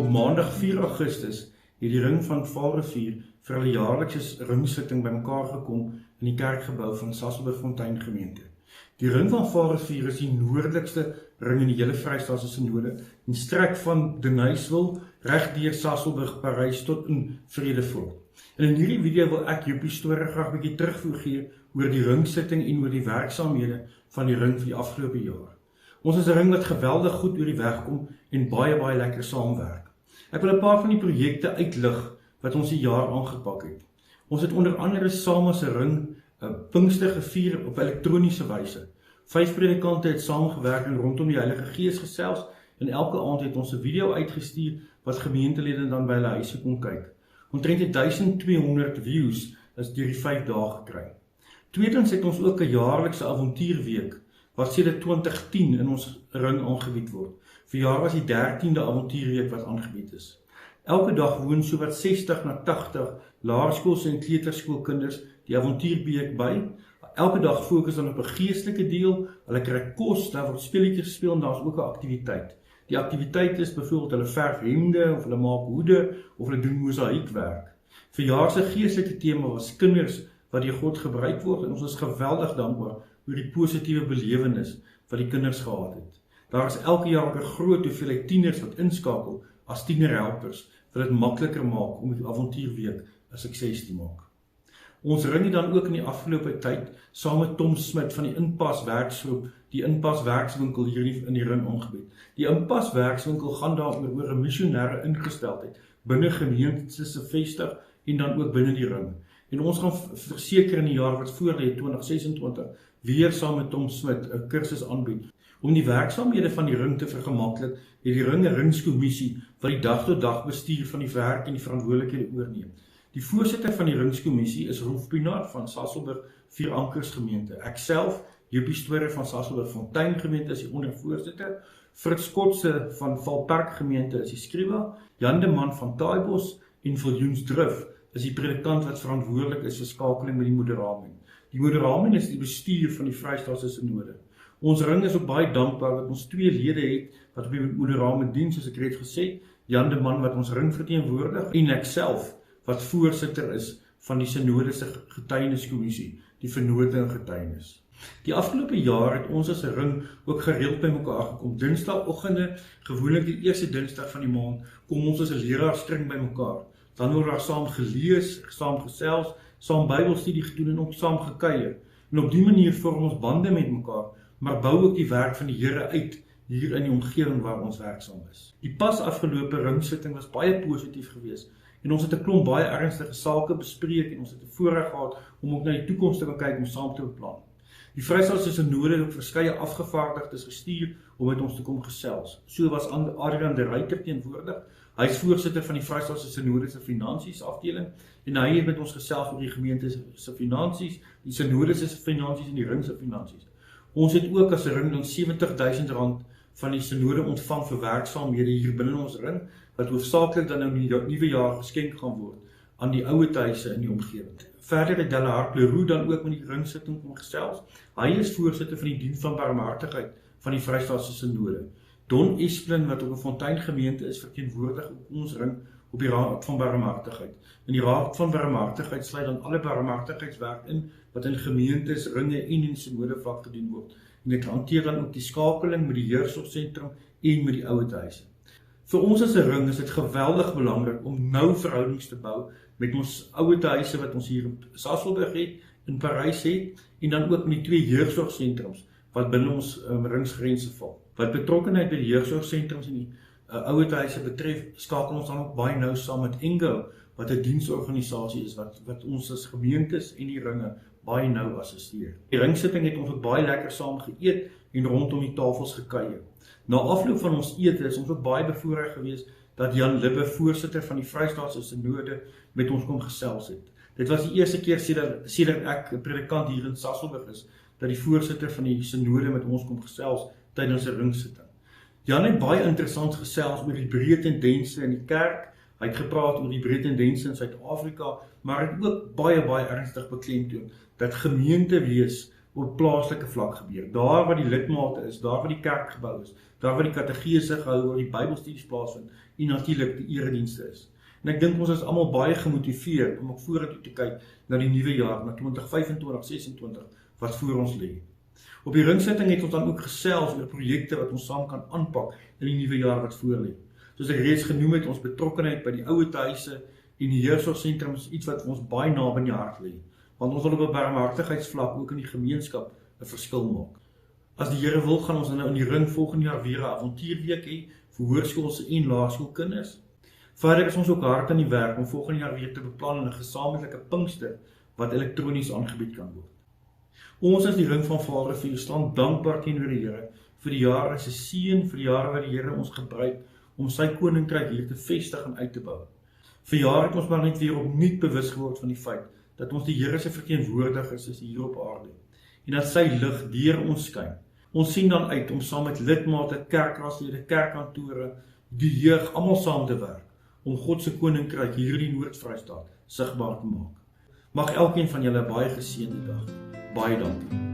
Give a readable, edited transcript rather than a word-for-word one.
Op maandag 4 Augustus het die ring van Vaalrivier vir hulle jaarlikse ringsitting bymekaar gekom in die kerkgebou van Sasolburgfontein gemeente. Die ring van Vaalrivier is die noordelikste ring in die hele Vrystaatse Synode en strek van Denyswil reg deur Sasolburg, Parys tot in Vredefort. En in hierdie video wil ek Joepie storie graag 'n bietjie terugvoer gee oor die ringsitting en oor die werksaamhede van die ring vir die afgelope jaar. Ons is 'n ring wat geweldig goed oor die weg kom en baie lekker saamwerk. Ek wil 'n paar van die projekte uitlig wat ons die jaar aangepak het. Ons het onder andere saam as 'n ring Pinkster gevier op elektroniese wyse. 5 predikante het saamgewerk en rondom die Heilige Gees gesels en elke aand het ons 'n video uitgestuur wat gemeentelede dan by hulle huise kon kyk. Omtrent 1200 views is deur die 5 dae gekry. Tweedens het ons ook 'n jaarlikse avontuurweek wat sedert 2010 in ons ring aangebied word. Verjaar was die 13de avontuurweek wat aangebied is. Elke dag woon sowat 60 na 80 laerskoolse en kleuterskoolkinders die avontuurweek by. Elke dag fokus dan op 'n geestelike deel. Hulle kry kos, daar word speletjies gespeel en daar's ook 'n aktiwiteit. Die aktiwiteit is byvoorbeeld hulle verf hemde of hulle maak hoede of hulle doen mosaïekwerk. Verjaar se geestelike tema was kinders wat deur God gebruik word en ons is geweldig dankbaar oor die positiewe belewenis wat die kinders gehad het. Daar is elke jaar 'n groot hoeveelheid tieners wat inskakel as tienerhelpers wat dit makliker maak om die avontuurweek 'n sukses te maak. Ons ring dan ook in die afgelope tyd saam met Tom Smit van die Inpas werksgroep die Inpas werkswinkel hier in die ring aangebied. Die Inpas werkswinkel gaan daaroor oor 'n missionêre ingesteldheid binne gemeentes se vestig en dan ook binne die ring. En ons gaan verseker in die jaar wat voorlê 2026 weer saam met Tom Smit 'n kursus aanbied. Om die werksaamhede van die ring te vergemaklik, het die ring 'n ringskommissie wat die dag-tot-dag bestuur van die werk en die verantwoordelikhede oorneem. Die voorsitter van die ringskommissie is Rolf Pinaar van Sasolburg 4 Ankers gemeente. Ek self, Joepie Storer van Sasolburgfontein gemeente is die ondervoorsitter. Fritz Kotse van Valpark gemeente is die skrywer. Jan de Man van Taaibos en Viljoensdrif is die predikant wat verantwoordelik is vir skakeling met die Moderamen. Die Moderamen is die bestuur van die Vrystaatse Synode. Ons ring is ook baie dankbaar dat ons 2 lede het wat op die Moderamen dien, soos ek reeds gesê, Jan de Man wat ons ring verteenwoordig en ek self wat voorsitter is van die Synode se getuieniskommissie, die Vennote en Getuienis. Die afgelope jaar het ons as 'n ring ook gereeld by mekaar gekom. Dinsdagoggende, gewoonlik die eerste Dinsdag van die maand, kom ons as 'n leraarskring by mekaar. Dan word daar saam gelees, saam gesels, saam Bybelstudie gedoen en ook saam gekuier. En op die manier vorm ons bande met mekaar, maar bou ook die werk van die Here uit hier in die omgewing waar ons werksaam is. Die pas afgelope ringsitting was baie positief geweest. En ons het 'n klomp baie ernstige sake bespreek en ons het 'n voorreg gehad om ook na die toekoms te kyk om saam te beplan. Die Vrystaatse Synode het ook verskeie afgevaardigdes gestuur om met ons te kom gesels. So was Adrian de Ruyter teenwoordig. Hy is voorsitter van die Vrystaatse Synode se finansies afdeling en hy het met ons gesels oor die gemeente se finansies, die Synode se finansies en die ring se finansies. Ons het ook as 'n ring dan R70.000 van die Synode ontvang vir werksaamhede hier binne ons ring, wat hoofsaaklik dan nou in die nuwe jaar geskenk gaan word aan die ouetehuise in die omgewing. Verder het Delahart Leroux dan ook met die ringsitting kom gesels. Hy is voorsitter van die Diens van Barmhartigheid van die Vrystaatse Synode. Don Esplin wat op 'n Fontein gemeente is verteenwoordig op ons ring op die Raad van Barmhartigheid. In die Raad van Barmhartigheid sluit dan alle barmhartigheidswerk in wat in gemeentes, ringe en in synode vlak gedoen word. En dit hanteer dan ook die skakeling met die jeugsorgsentrum en met die ouetehuise. Vir ons as 'n ring is dit geweldig belangrik om nou verhoudings te bou met ons ouetehuise wat ons hier in Sasolburg het, in Parys het, en dan ook met die 2 jeugsorgsentrums wat binne ons ringsgrense val. Wat betrokkenheid by die jeugsorgsentrums en die ouetehuise betref, skakel ons dan ook baie nou saam met Engo, wat 'n diensorganisasie is wat ons as gemeentes en die ringe baie nou assisteer. Die ringsitting het ons ook baie lekker saam geëet en rondom die tafels gekuier. Na afloop van ons ete is ons ook baie bevoorreg geweest dat Jan Libbe, voorsitter van die Vrystaatse Synode, met ons kom gesels het. Dit was die eerste keer sedert ek 'n predikant hier in Sasolburg is, dat die voorsitter van die Synode met ons kom gesels tydens 'n ringsitting. Jan het baie interessant gesels oor die breë tendense in die kerk. Hy het gepraat oor die breë tendense in Suid-Afrika, maar het ook baie ernstig beklemtoon dat gemeente wees op plaaslike vlak gebeur. Daar waar die lidmate is, daar waar die kerkgebou is, daar waar die katedrese gehou, waar die Bybelstudies plaasvind en natuurlik die eredienste is. En ek dink ons is almal baie gemotiveerd om op vorentoe te kyk na die nuwe jaar, na 2025, 26 wat voor ons lê. Op die ringsitting het ons dan ook gesels oor projekte wat ons saam kan aanpak in die nuwe jaar wat voor lê. Soos ek reeds genoem het, ons betrokkenheid by die ouete huise en die jeugsorgsentrum is iets wat ons baie naby in die hart lê, want ons wil op 'n barmhartigheidsvlak ook in die gemeenskap 'n verskil maak. As die Here wil, gaan ons nou in die ring volgende jaar weer 'n avontuurweek hê vir hoërskoolse en laerskoolkinders. Verder is ons ook hard aan die werk om volgende jaar weer te beplan in 'n gesamentlike Pinkster wat elektronies aangebied kan word. Ons as die ring van Vaalrivier staan dankbaar teenoor die Here vir die jare se seën, vir die jare wat die Here ons gebruik om sy koninkryk hier te vestig en uit te bou. Vir jare het ons maar net weer opnuut bewus geword van die feit dat ons die Here se verteenwoordigers is hier op aarde en dat sy lig deur ons skyn. Ons sien dan uit om saam met lidmate, kerkraadslede, kerkkantore, die jeug almal saam te werk om God se koninkryk hier in die Noord-Vrystaat sigbaar te maak. Mag elkeen van julle 'n baie geseënde dag. Baie dankie.